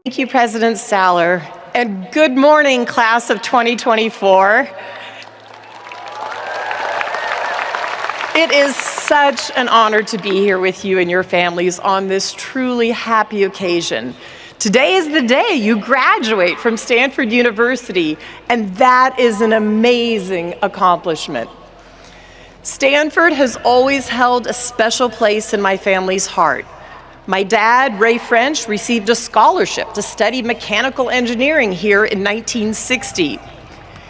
Thank you, President Saller, and good morning, class of 2024. It is such an honor to be here with you and your families on this truly happy occasion. Today is the day you graduate from Stanford University, and that is an amazing accomplishment. Stanford has always held a special place in my family's heart. My dad, Ray French, received a scholarship to study mechanical engineering here in 1960.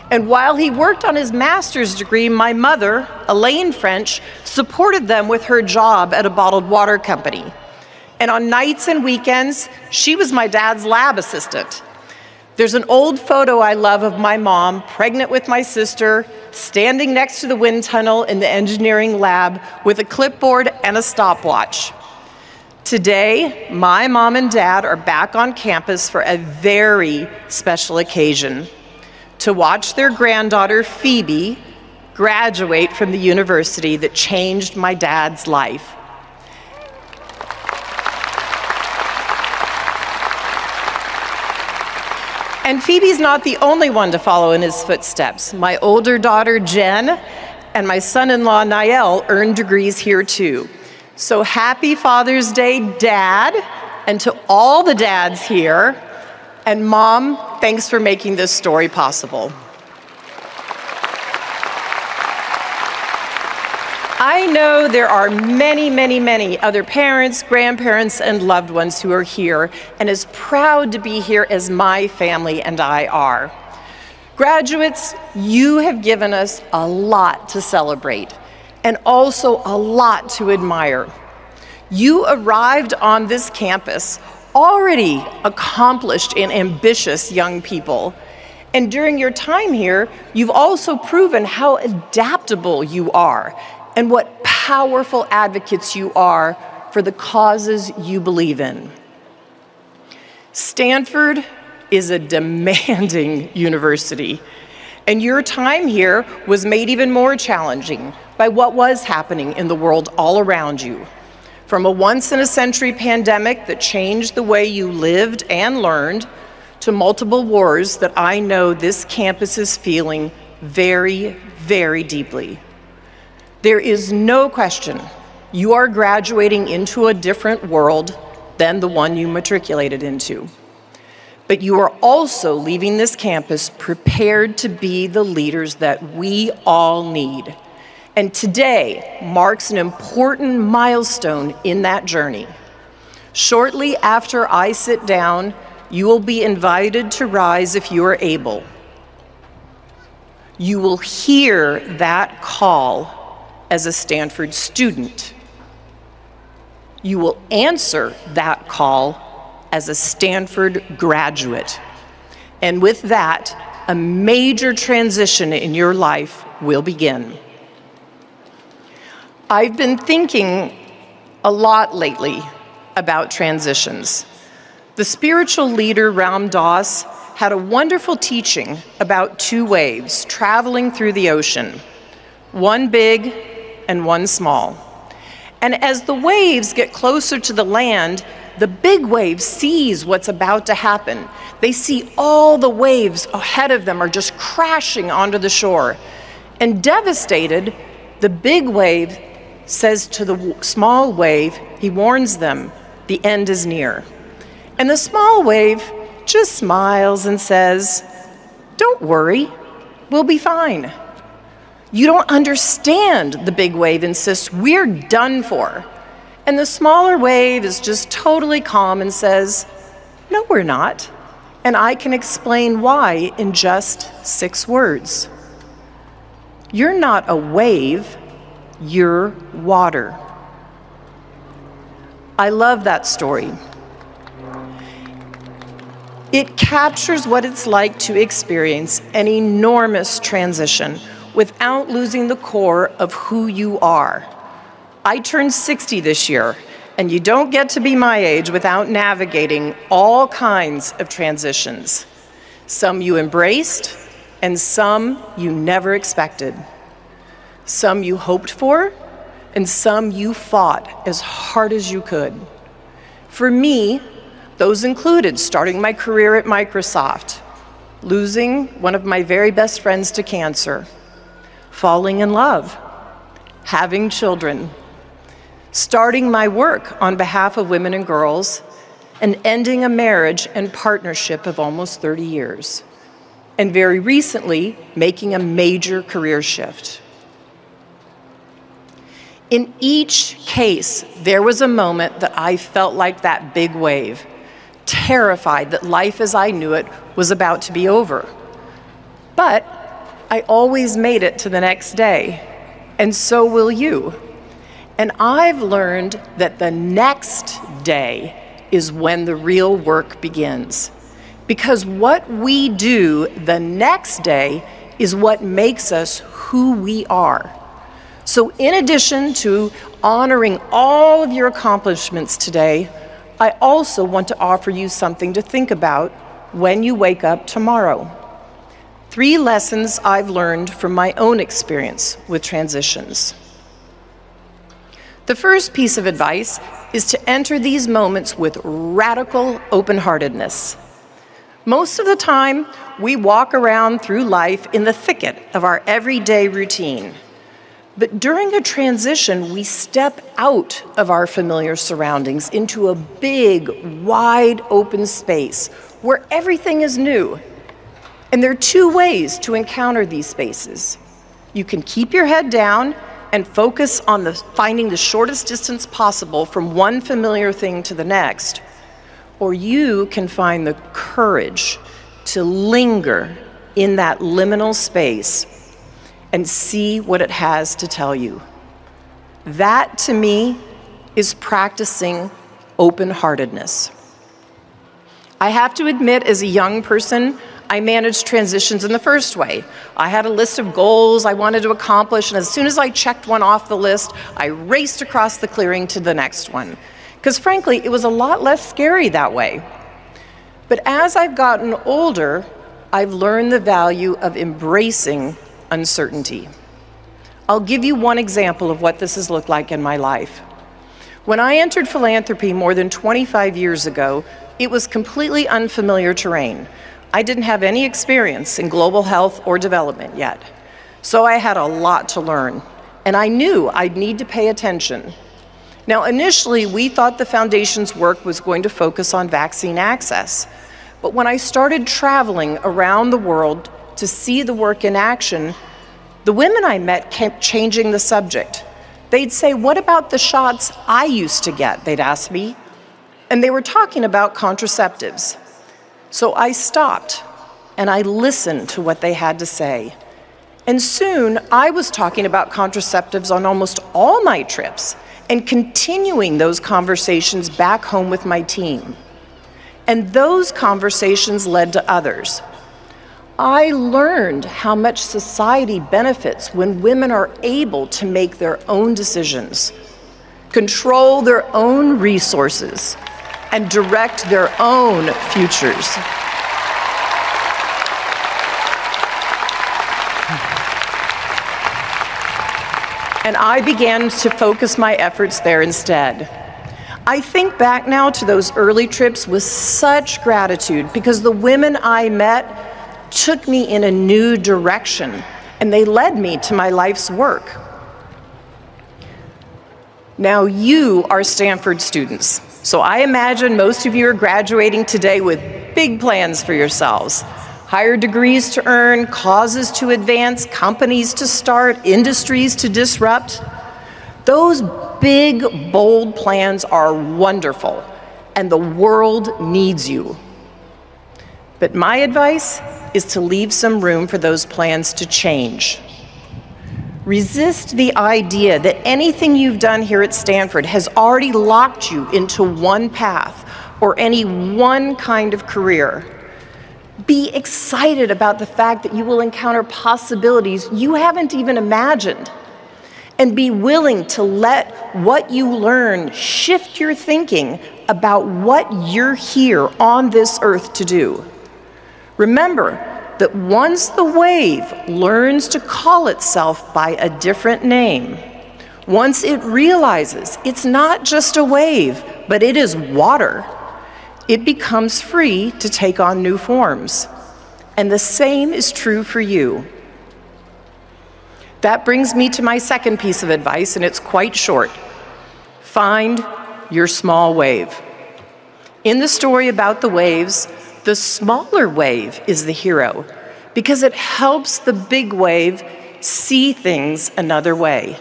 And while he worked on his master's degree, my mother, Elaine French, supported them with her job at a bottled water company. And on nights and weekends, she was my dad's lab assistant. There's an old photo I love of my mom, pregnant with my sister, standing next to the wind tunnel in the engineering lab with a clipboard and a stopwatch. Today, my mom and dad are back on campus for a very special occasion, to watch their granddaughter, Phoebe, graduate from the university that changed my dad's life. And Phoebe's not the only one to follow in his footsteps. My older daughter, Jen, and my son-in-law, Niall, earned degrees here too. So happy Father's Day, Dad, and to all the dads here. And Mom, thanks for making this story possible. I know there are many other parents, grandparents, and loved ones who are here and as proud to be here as my family and I are. Graduates, you have given us a lot to celebrate, and also a lot to admire. You arrived on this campus already accomplished and ambitious young people. And during your time here, you've also proven how adaptable you are and what powerful advocates you are for the causes you believe in. Stanford is a demanding university, and your time here was made even more challenging by what was happening in the world all around you. From a once-in-a-century pandemic that changed the way you lived and learned, to multiple wars that I know this campus is feeling very deeply. There is no question you are graduating into a different world than the one you matriculated into. But you are also leaving this campus prepared to be the leaders that we all need. And today marks an important milestone in that journey. Shortly after I sit down, you will be invited to rise if you are able. You will hear that call as a Stanford student. You will answer that call as a Stanford graduate. And with that, a major transition in your life will begin. I've been thinking a lot lately about transitions. The spiritual leader Ram Dass had a wonderful teaching about two waves traveling through the ocean, one big and one small. And as the waves get closer to the land, the big wave sees what's about to happen. They see all the waves ahead of them are just crashing onto the shore. And devastated, the big wave says to the small wave, he warns them, the end is near. And the small wave just smiles and says, don't worry, we'll be fine. You don't understand, the big wave insists, we're done for. And the smaller wave is just totally calm and says, no, we're not. And I can explain why in just 6 words. You're not a wave, you're water. I love that story. It captures what it's like to experience an enormous transition without losing the core of who you are. I turned 60 this year, and you don't get to be my age without navigating all kinds of transitions. Some you embraced, and some you never expected. Some you hoped for, and some you fought as hard as you could. For me, Those included starting my career at Microsoft, losing one of my very best friends to cancer, falling in love, having children, starting my work on behalf of women and girls, and ending a marriage and partnership of almost 30 years. And very recently, making a major career shift. In each case, there was a moment that I felt like that big wave, terrified that life as I knew it was about to be over. But I always made it to the next day, and so will you. And I've learned that the next day is when the real work begins. Because what we do the next day is what makes us who we are. So in addition to honoring all of your accomplishments today, I also want to offer you something to think about when you wake up tomorrow. 3 lessons I've learned from my own experience with transitions. The first piece of advice is to enter these moments with radical open-heartedness. Most of the time, we walk around through life in the thicket of our everyday routine. But during a transition, we step out of our familiar surroundings into a big, wide open space where everything is new. And there are 2 ways to encounter these spaces. You can keep your head down and focus on finding the shortest distance possible from one familiar thing to the next, or you can find the courage to linger in that liminal space and see what it has to tell you. That, to me, is practicing open-heartedness. I have to admit, as a young person, I managed transitions in the first way. I had a list of goals I wanted to accomplish, and as soon as I checked one off the list, I raced across the clearing to the next one. Because frankly, it was a lot less scary that way. But as I've gotten older, I've learned the value of embracing uncertainty. I'll give you one example of what this has looked like in my life. When I entered philanthropy more than 25 years ago, it was completely unfamiliar terrain. I didn't have any experience in global health or development yet. So I had a lot to learn, and I knew I'd need to pay attention. Now, initially, we thought the Foundation's work was going to focus on vaccine access. But when I started traveling around the world to see the work in action, the women I met kept changing the subject. They'd say, "What about the shots I used to get?" they'd ask me. And they were talking about contraceptives. So I stopped and I listened to what they had to say. And soon I was talking about contraceptives on almost all my trips and continuing those conversations back home with my team. And those conversations led to others. I learned how much society benefits when women are able to make their own decisions, control their own resources, and direct their own futures. And I began to focus my efforts there instead. I think back now to those early trips with such gratitude because the women I met took me in a new direction, and they led me to my life's work. Now you are Stanford students, so I imagine most of you are graduating today with big plans for yourselves. Higher degrees to earn, causes to advance, companies to start, industries to disrupt. Those big, bold plans are wonderful, and the world needs you. But my advice is to leave some room for those plans to change. Resist the idea that anything you've done here at Stanford has already locked you into one path or any one kind of career. Be excited about the fact that you will encounter possibilities you haven't even imagined. And be willing to let what you learn shift your thinking about what you're here on this earth to do. Remember that once the wave learns to call itself by a different name, once it realizes it's not just a wave, but it is water, it becomes free to take on new forms. And the same is true for you. That brings me to my second piece of advice, and it's quite short. Find your small wave. In the story about the waves, the smaller wave is the hero because it helps the big wave see things another way.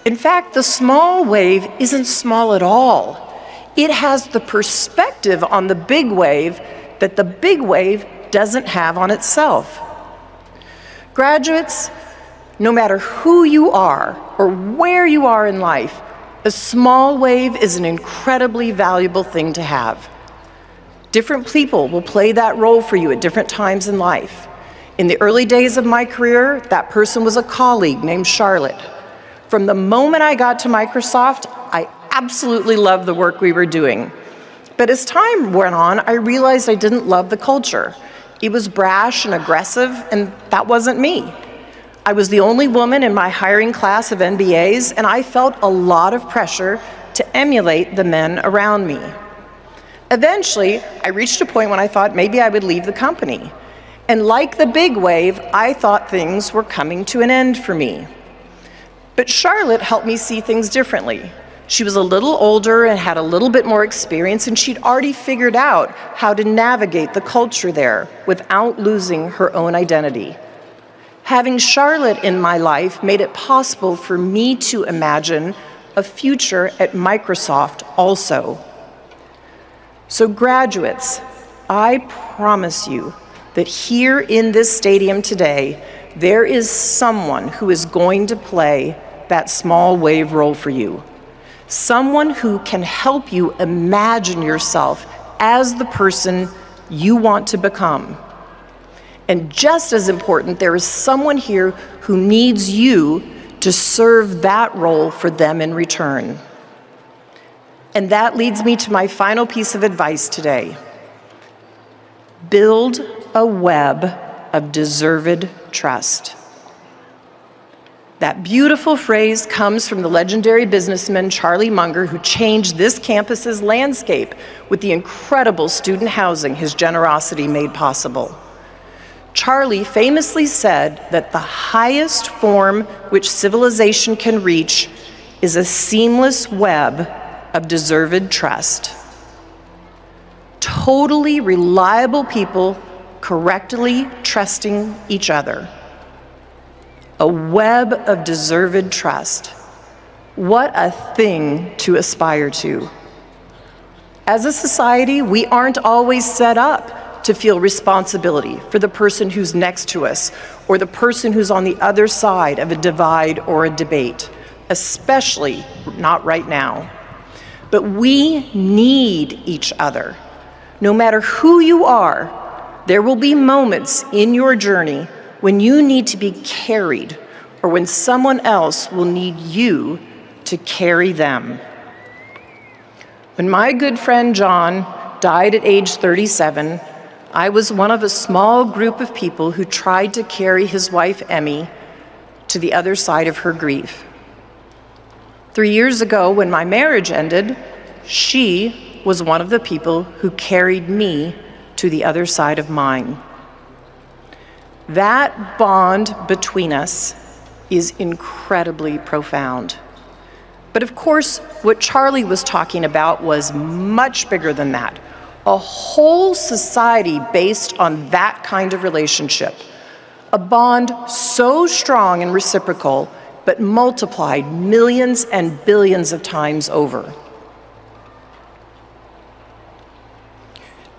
In fact, the small wave isn't small at all. It has the perspective on the big wave that the big wave doesn't have on itself. Graduates, no matter who you are or where you are in life, a small wave is an incredibly valuable thing to have. Different people will play that role for you at different times in life. In the early days of my career, that person was a colleague named Charlotte. From the moment I got to Microsoft, I absolutely loved the work we were doing. But as time went on, I realized I didn't love the culture. It was brash and aggressive, and that wasn't me. I was the only woman in my hiring class of MBAs, and I felt a lot of pressure to emulate the men around me. Eventually, I reached a point when I thought maybe I would leave the company. And like the big wave, I thought things were coming to an end for me. But Charlotte helped me see things differently. She was a little older and had a little bit more experience, and she'd already figured out how to navigate the culture there without losing her own identity. Having Charlotte in my life made it possible for me to imagine a future at Microsoft also. So graduates, I promise you that here in this stadium today, there is someone who is going to play that small wave role for you. Someone who can help you imagine yourself as the person you want to become. And just as important, there is someone here who needs you to serve that role for them in return. And that leads me to my final piece of advice today. Build a web of deserved trust. That beautiful phrase comes from the legendary businessman Charlie Munger, who changed this campus's landscape with the incredible student housing his generosity made possible. Charlie famously said that the highest form which civilization can reach is a seamless web of deserved trust. Totally reliable people correctly trusting each other. A web of deserved trust. What a thing to aspire to. As a society, we aren't always set up to feel responsibility for the person who's next to us or the person who's on the other side of a divide or a debate, especially not right now. But we need each other. No matter who you are, there will be moments in your journey when you need to be carried or when someone else will need you to carry them. When my good friend John died at age 37, I was one of a small group of people who tried to carry his wife, Emmy, to the other side of her grief. 3 years ago, when my marriage ended, she was one of the people who carried me to the other side of mine. That bond between us is incredibly profound. But of course, what Charlie was talking about was much bigger than that. A whole society based on that kind of relationship. A bond so strong and reciprocal, but multiplied millions and billions of times over.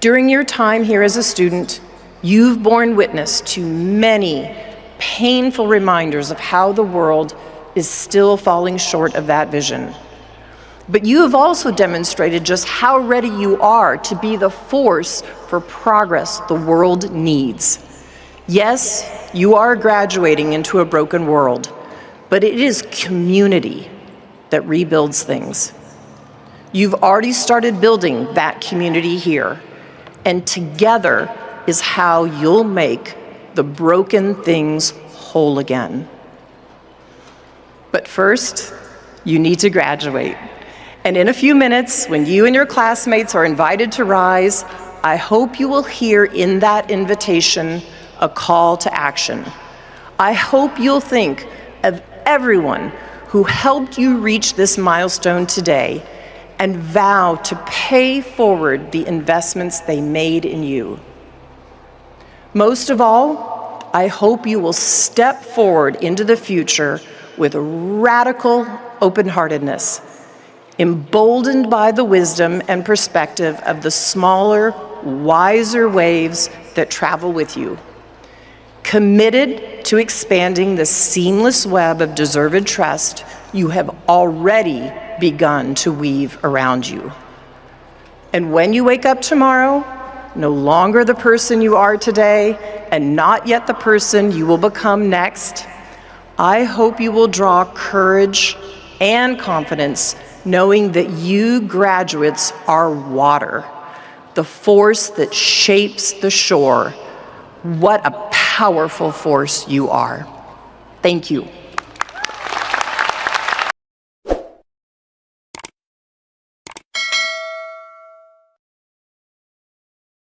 During your time here as a student, you've borne witness to many painful reminders of how the world is still falling short of that vision. But you have also demonstrated just how ready you are to be the force for progress the world needs. Yes, you are graduating into a broken world, but it is community that rebuilds things. You've already started building that community here, and together is how you'll make the broken things whole again. But first, you need to graduate. And in a few minutes, when you and your classmates are invited to rise, I hope you will hear in that invitation a call to action. I hope you'll think of everyone who helped you reach this milestone today and vow to pay forward the investments they made in you. Most of all, I hope you will step forward into the future with radical open-heartedness, emboldened by the wisdom and perspective of the smaller, wiser waves that travel with you, committed to expanding the seamless web of deserved trust you have already begun to weave around you. And when you wake up tomorrow, no longer the person you are today, and not yet the person you will become next, I hope you will draw courage and confidence knowing that you graduates are water, the force that shapes the shore. What a powerful force you are. Thank you.